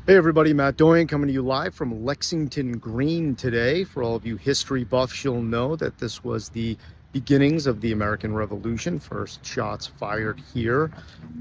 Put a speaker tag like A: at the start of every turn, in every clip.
A: Hey everybody, Matt Doyon coming to you live from Lexington Green today. For all of you history buffs, you'll know that this was the beginnings of the American Revolution. First shots fired here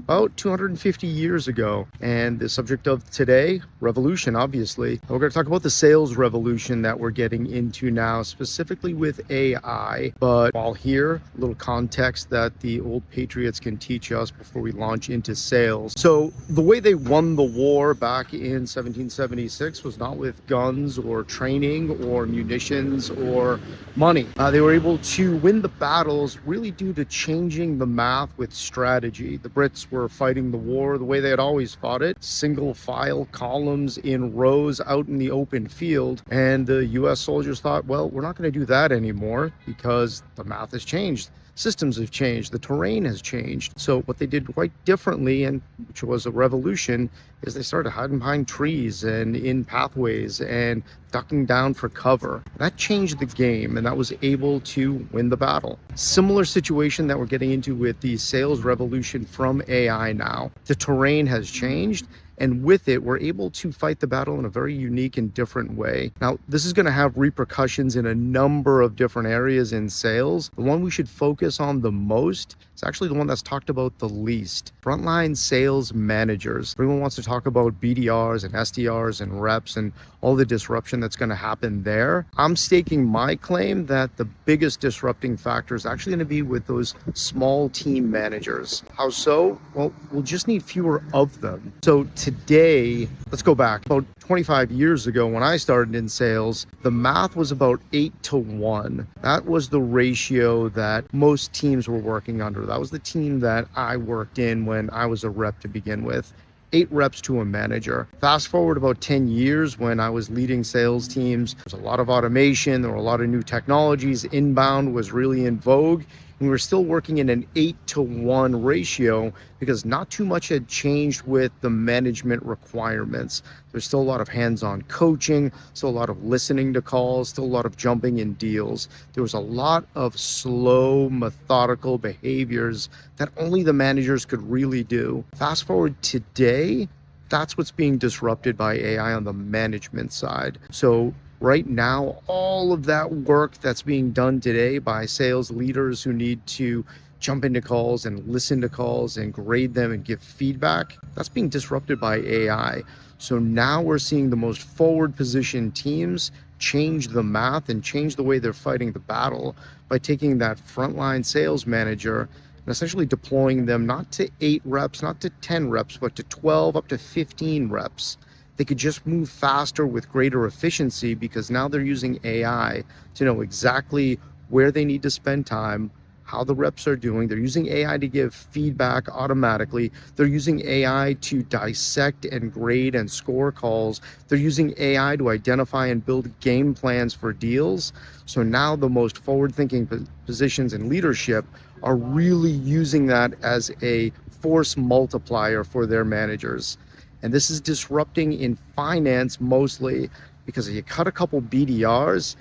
A: about 250 years ago. And the subject of today, revolution, obviously. We're going to talk about the sales revolution that we're getting into now, specifically with AI. But while here, a little context that the old patriots can teach us before we launch into sales. So the way they won the war back in 1776 was not with guns or training or munitions or money. They were able to win the battles really due to changing the math with strategy. The Brits were fighting the war the way they had always fought it, single file columns in rows out in the open field. And the US soldiers thought, well, we're not going to do that anymore because the math has changed. Systems have changed, the terrain has changed. So what they did quite differently, and which was a revolution, is they started hiding behind trees and in pathways and ducking down for cover. That changed the game, and that was able to win the battle. Similar situation that we're getting into with the sales revolution from AI now. The terrain has changed, and with it, we're able to fight the battle in a very unique and different way. Now, this is going to have repercussions in a number of different areas in sales. The one we should focus on the most is actually the one that's talked about the least. Frontline sales managers. Everyone wants to talk about BDRs and SDRs and reps and all the disruption that's going to happen there. I'm staking my claim that the biggest disrupting factor is actually going to be with those small team managers. How so? Well, we'll just need fewer of them. So today, let's go back about 25 years ago when I started in sales, the math was about 8-to-1. That was the ratio that most teams were working under. That was the team that I worked in when I was a rep to begin with. 8 reps to a manager. Fast forward about 10 years when I was leading sales teams, there was a lot of automation, there were a lot of new technologies, inbound was really in vogue, and we were still working in an 8-to-1 ratio because not too much had changed with the management requirements. There's still a lot of hands-on coaching, still a lot of listening to calls, still a lot of jumping in deals. There was a lot of slow, methodical behaviors that only the managers could really do. Fast forward today, that's what's being disrupted by AI on the management side. So right now, all of that work that's being done today by sales leaders who need to jump into calls and listen to calls and grade them and give feedback, that's being disrupted by AI. So now we're seeing the most forward positioned teams change the math and change the way they're fighting the battle by taking that frontline sales manager and essentially deploying them not to 8 reps, not to 10 reps, but to 12 up to 15 reps. They could just move faster with greater efficiency because now they're using AI to know exactly where they need to spend time, how the reps are doing. They're using AI to give feedback automatically. They're using AI to dissect and grade and score calls. They're using AI to identify and build game plans for deals. So now the most forward-thinking positions in leadership are really using that as a force multiplier for their managers. And this is disrupting in finance mostly because if you cut a couple BDRs,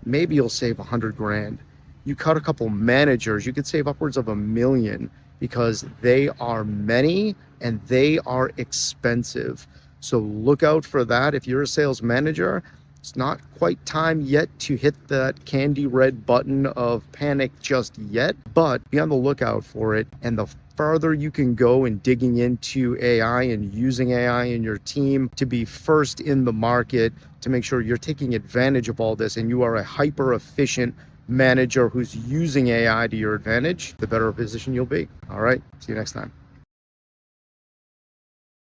A: maybe you'll save 100 grand. You cut a couple managers, you could save upwards of $1 million because they are many and they are expensive. So look out for that. If you're a sales manager, it's not quite time yet to hit that candy red button of panic just yet, but be on the lookout for it. And the farther you can go in digging into AI and using AI in your team to be first in the market to make sure you're taking advantage of all this and you are a hyper efficient manager who's using AI to your advantage, the better position you'll be. All right, see you next time.